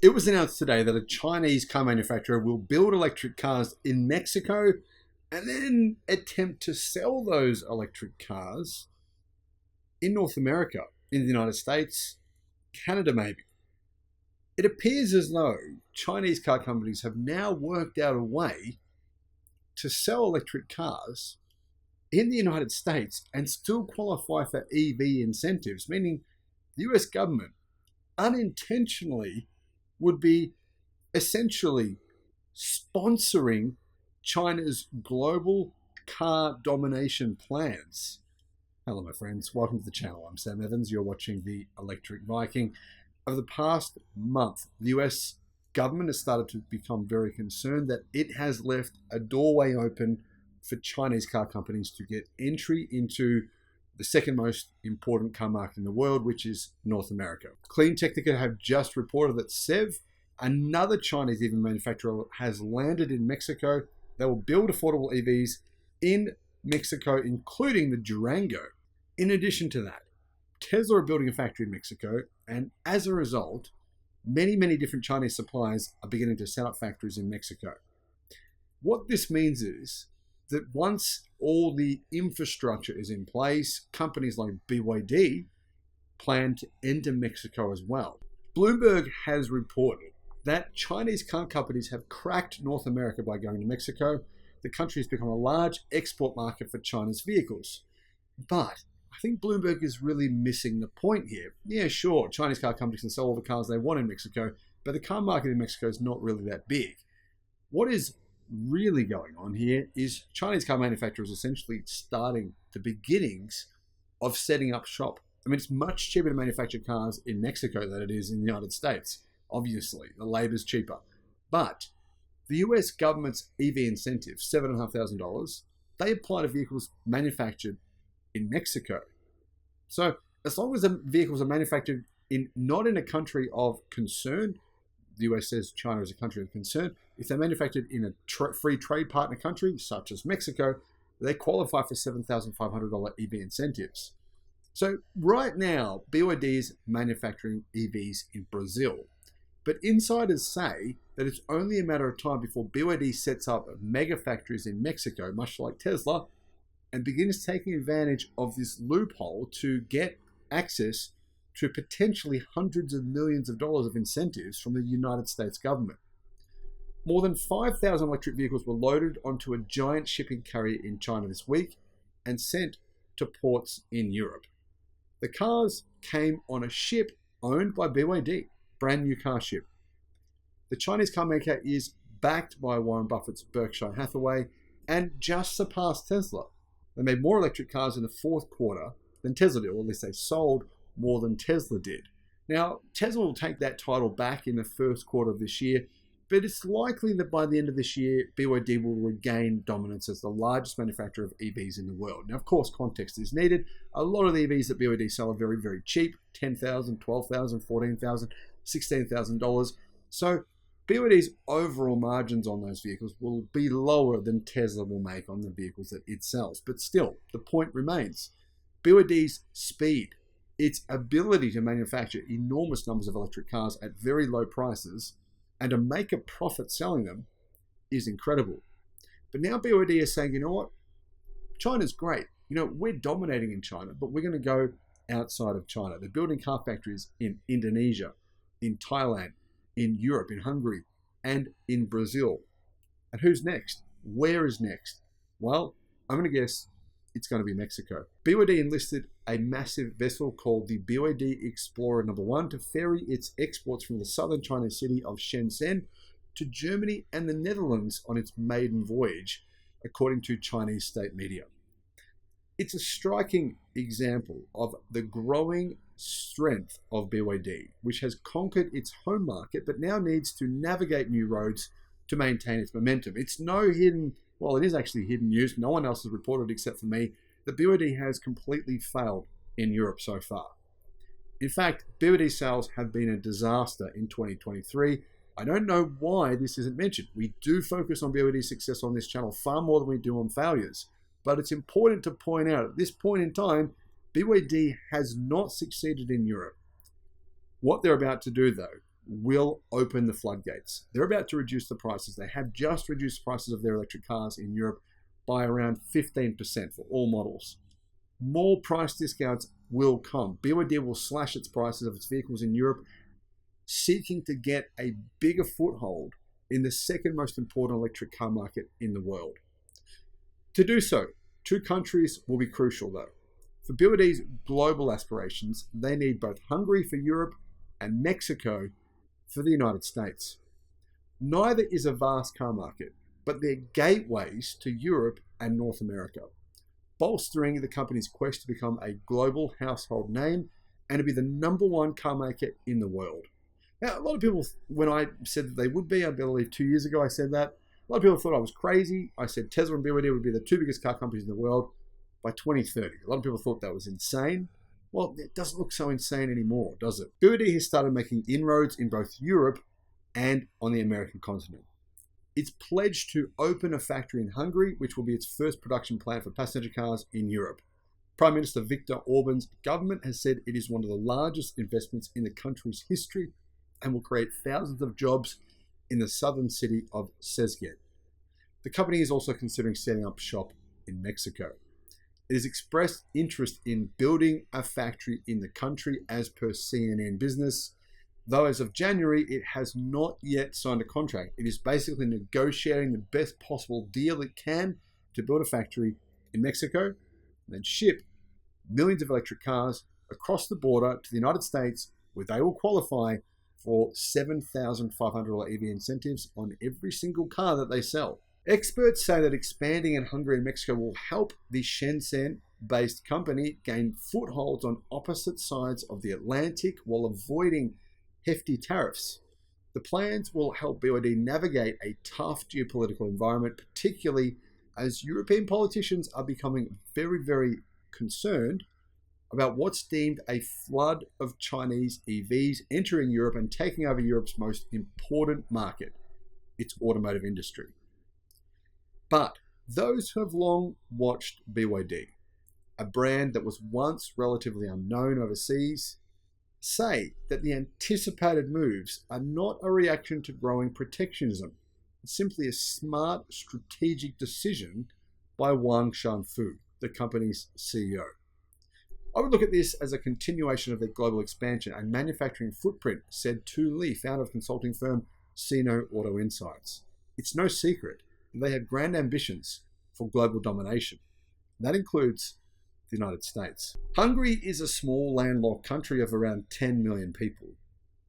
It was announced today that a Chinese car manufacturer will build electric cars in Mexico and then attempt to sell those electric cars in North America, in the United States, Canada maybe. It appears as though Chinese car companies have now worked out a way to sell electric cars in the United States and still qualify for EV incentives, meaning the US government unintentionally would be essentially sponsoring China's global car domination plans. Hello, my friends. Welcome to the channel. I'm Sam Evans. You're watching the Electric Viking. Over the past month, the US government has started to become very concerned that it has left a doorway open for Chinese car companies to get entry into the second most important car market in the world, which is North America. Clean Technica have just reported that SEV, another Chinese EV manufacturer, has landed in Mexico. They will build affordable EVs in Mexico, including the Durango. In addition to that, Tesla are building a factory in Mexico, and as a result, many different Chinese suppliers are beginning to set up factories in Mexico. What this means is that once all the infrastructure is in place, companies like BYD plan to enter Mexico as well. Bloomberg has reported that Chinese car companies have cracked North America by going to Mexico. The country has become a large export market for China's vehicles. But I think Bloomberg is really missing the point here. Yeah, sure, Chinese car companies can sell all the cars they want in Mexico, but the car market in Mexico is not really that big. What is really going on here is Chinese car manufacturers essentially starting the beginnings of setting up shop. I mean, it's much cheaper to manufacture cars in Mexico than it is in the United States. Obviously, the labor's cheaper. But the US government's EV incentive, $7,500, they apply to vehicles manufactured in Mexico. So as long as the vehicles are manufactured not in a country of concern, the US says China is a country of concern. If they're manufactured in a free trade partner country, such as Mexico, they qualify for $7,500 EV incentives. So right now, BYD is manufacturing EVs in Brazil. But insiders say that it's only a matter of time before BYD sets up mega factories in Mexico, much like Tesla, and begins taking advantage of this loophole to get access to potentially hundreds of millions of dollars of incentives from the United States government. More than 5,000 electric vehicles were loaded onto a giant shipping carrier in China this week and sent to ports in Europe. The cars came on a ship owned by BYD, brand new car ship. The Chinese car maker is backed by Warren Buffett's Berkshire Hathaway and just surpassed Tesla. They made more electric cars in the fourth quarter than Tesla did, or at least they sold more than Tesla did. Now, Tesla will take that title back in the first quarter of this year, but it's likely that by the end of this year, BYD will regain dominance as the largest manufacturer of EVs in the world. Now, of course, context is needed. A lot of the EVs that BYD sell are very, very cheap, $10,000, $12,000, $14,000, $16,000. So BYD's overall margins on those vehicles will be lower than Tesla will make on the vehicles that it sells. But still, the point remains. BYD's speed, its ability to manufacture enormous numbers of electric cars at very low prices and to make a profit selling them is incredible. But now BYD is saying, you know what? China's great. You know, we're dominating in China, but we're going to go outside of China. They're building car factories in Indonesia, in Thailand, in Europe, in Hungary, and in Brazil. And who's next? Where is next? Well, I'm going to guess it's going to be Mexico. BYD enlisted a massive vessel called the BYD Explorer No.1 to ferry its exports from the southern Chinese city of Shenzhen to Germany and the Netherlands on its maiden voyage, according to Chinese state media. It's a striking example of the growing strength of BYD, which has conquered its home market but now needs to navigate new roads to maintain its momentum. It's no hidden, well, it is actually hidden news. No one else has reported except for me that BYD has completely failed in Europe so far. In fact, BYD sales have been a disaster in 2023. I don't know why this isn't mentioned. We do focus on BYD's success on this channel far more than we do on failures. But it's important to point out at this point in time, BYD has not succeeded in Europe. What they're about to do, though, will open the floodgates. They're about to reduce the prices. They have just reduced prices of their electric cars in Europe by around 15% for all models. More price discounts will come. BYD will slash its prices of its vehicles in Europe, seeking to get a bigger foothold in the second most important electric car market in the world. To do so, two countries will be crucial though. For BYD's global aspirations, they need both Hungary for Europe and Mexico for the United States. Neither is a vast car market, but they're gateways to Europe and North America, bolstering the company's quest to become a global household name and to be the #1 car maker in the world. Now, a lot of people, when I said that they would be, I believe 2 years ago I said that, a lot of people thought I was crazy. I said Tesla and BYD would be the two biggest car companies in the world by 2030. A lot of people thought that was insane. Well, it doesn't look so insane anymore, does it? BYD has started making inroads in both Europe and on the American continent. It's pledged to open a factory in Hungary, which will be its first production plant for passenger cars in Europe. Prime Minister Viktor Orban's government has said it is one of the largest investments in the country's history and will create thousands of jobs in the southern city of Szeged. The company is also considering setting up shop in Mexico. It has expressed interest in building a factory in the country as per CNN Business, though as of January, it has not yet signed a contract. It is basically negotiating the best possible deal it can to build a factory in Mexico and then ship millions of electric cars across the border to the United States, where they will qualify for $7,500 EV incentives on every single car that they sell. Experts say that expanding in Hungary and Mexico will help the Shenzhen-based company gain footholds on opposite sides of the Atlantic while avoiding hefty tariffs. The plans will help BYD navigate a tough geopolitical environment, particularly as European politicians are becoming very, very concerned about what's deemed a flood of Chinese EVs entering Europe and taking over Europe's most important market, its automotive industry. But those who have long watched BYD, a brand that was once relatively unknown overseas, say that the anticipated moves are not a reaction to growing protectionism. It's simply a smart strategic decision by Wang Shanfu, the company's CEO. I would look at this as a continuation of their global expansion and manufacturing footprint, said Tu Li, founder of consulting firm Sino Auto Insights. It's no secret that they have grand ambitions for global domination. That includes the United States. Hungary is a small landlocked country of around 10 million people,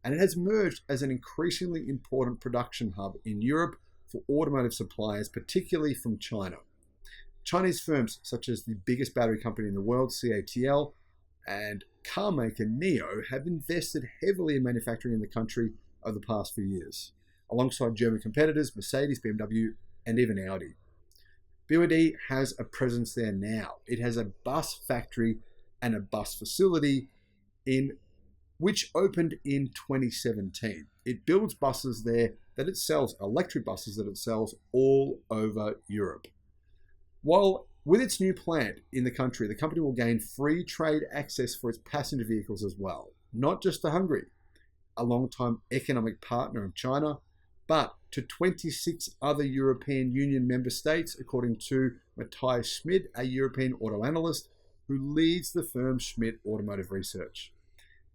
and it has emerged as an increasingly important production hub in Europe for automotive suppliers, particularly from China. Chinese firms such as the biggest battery company in the world, CATL, and car maker NIO have invested heavily in manufacturing in the country over the past few years, alongside German competitors Mercedes, BMW, and even Audi. BYD has a presence there now. It has a bus factory and a bus facility which opened in 2017. It builds buses there that it sells, electric buses that it sells all over Europe. While with its new plant in the country, the company will gain free trade access for its passenger vehicles as well, not just to Hungary, a long-time economic partner of China, but to 26 other European Union member states, according to Matthias Schmidt, a European auto analyst who leads the firm Schmidt Automotive Research.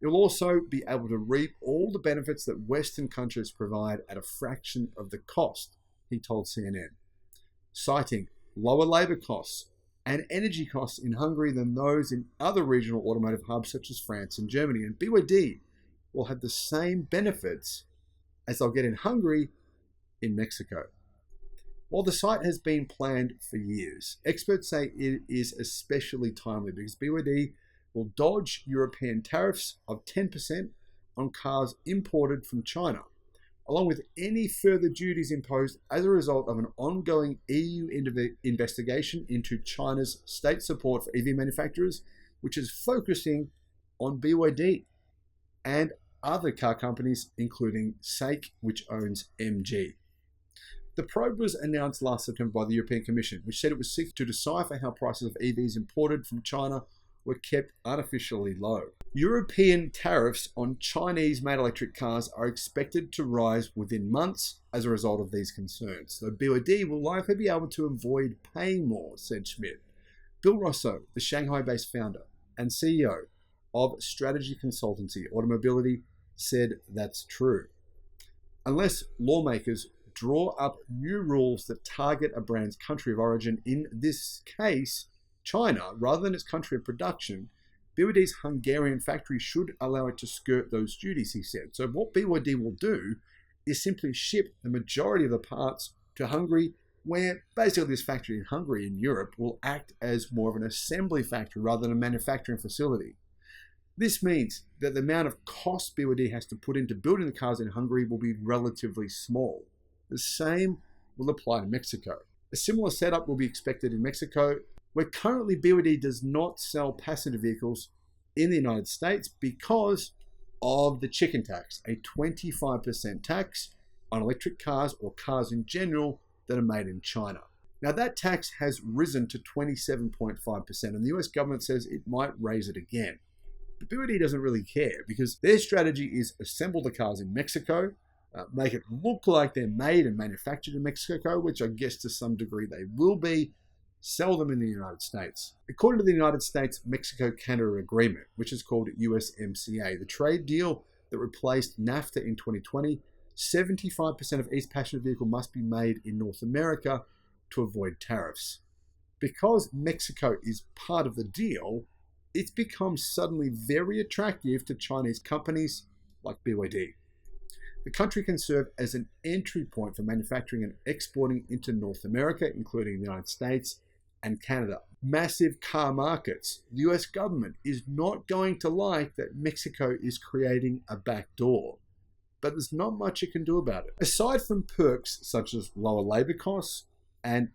It will also be able to reap all the benefits that Western countries provide at a fraction of the cost, he told CNN, citing lower labor costs and energy costs in Hungary than those in other regional automotive hubs such as France and Germany. And BYD will have the same benefits as they'll get in Hungary in Mexico. While the site has been planned for years, experts say it is especially timely because BYD will dodge European tariffs of 10% on cars imported from China, along with any further duties imposed as a result of an ongoing EU investigation into China's state support for EV manufacturers, which is focusing on BYD and other car companies, including SAIC, which owns MG. The probe was announced last September by the European Commission, which said it was seeking to decipher how prices of EVs imported from China were kept artificially low. European tariffs on Chinese-made electric cars are expected to rise within months as a result of these concerns, so BYD will likely be able to avoid paying more, said Schmidt. Bill Rosso, the Shanghai-based founder and CEO of strategy consultancy Automobility, said that's true. Unless lawmakers draw up new rules that target a brand's country of origin, in this case, China, rather than its country of production, BYD's Hungarian factory should allow it to skirt those duties, he said. So what BYD will do is simply ship the majority of the parts to Hungary, where basically this factory in Hungary in Europe will act as more of an assembly factory rather than a manufacturing facility. This means that the amount of cost BYD has to put into building the cars in Hungary will be relatively small. The same will apply to Mexico. A similar setup will be expected in Mexico, where currently BYD does not sell passenger vehicles in the United States because of the chicken tax, a 25% tax on electric cars or cars in general that are made in China. Now that tax has risen to 27.5%, and the US government says it might raise it again. But BYD doesn't really care because their strategy is assemble the cars in Mexico, make it look like they're made and manufactured in Mexico, which I guess to some degree they will be, sell them in the United States. According to the United States-Mexico-Canada Agreement, which is called USMCA, the trade deal that replaced NAFTA in 2020, 75% of each passenger vehicle must be made in North America to avoid tariffs. Because Mexico is part of the deal, it's become suddenly very attractive to Chinese companies like BYD. The country can serve as an entry point for manufacturing and exporting into North America, including the United States and Canada. Massive car markets. The US government is not going to like that Mexico is creating a back door, but there's not much it can do about it. Aside from perks such as lower labor costs and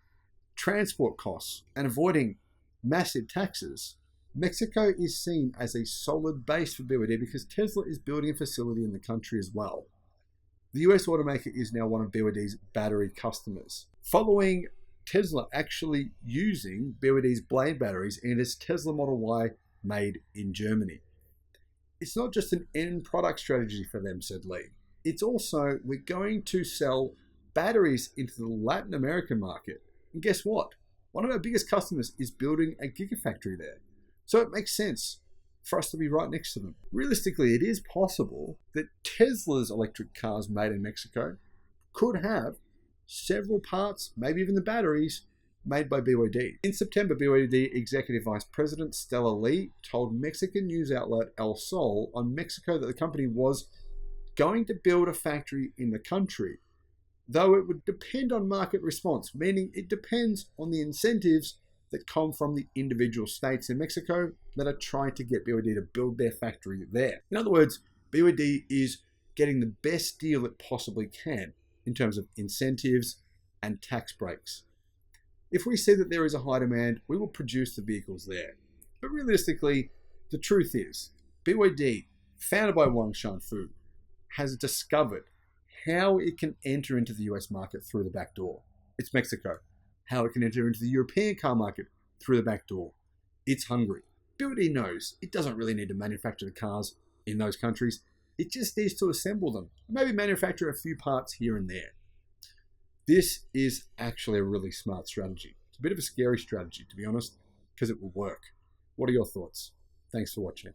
transport costs and avoiding massive taxes, Mexico is seen as a solid base for BYD because Tesla is building a facility in the country as well. The US automaker is now one of BYD's battery customers, following Tesla actually using BYD's Blade batteries in its Tesla Model Y made in Germany. It's not just an end product strategy for them, said Lee. It's also, we're going to sell batteries into the Latin American market. And guess what? One of our biggest customers is building a GIGA-factory there. So it makes sense for us to be right next to them. Realistically, it is possible that Tesla's electric cars made in Mexico could have several parts, maybe even the batteries, made by BYD. In September, BYD Executive Vice President Stella Lee told Mexican news outlet El Sol on Mexico that the company was going to build a factory in the country, though it would depend on market response, meaning it depends on the incentives that come from the individual states in Mexico that are trying to get BYD to build their factory there. In other words, BYD is getting the best deal it possibly can in terms of incentives and tax breaks. If we see that there is a high demand, we will produce the vehicles there. But realistically, the truth is, BYD, founded by Wang Shanfu, has discovered how it can enter into the US market through the back door. It's Mexico. How it can enter into the European car market through the back door. It's Hungary. BYD knows it doesn't really need to manufacture the cars in those countries. It just needs to assemble them, maybe manufacture a few parts here and there. This is actually a really smart strategy. It's a bit of a scary strategy, to be honest, because it will work. What are your thoughts? Thanks for watching.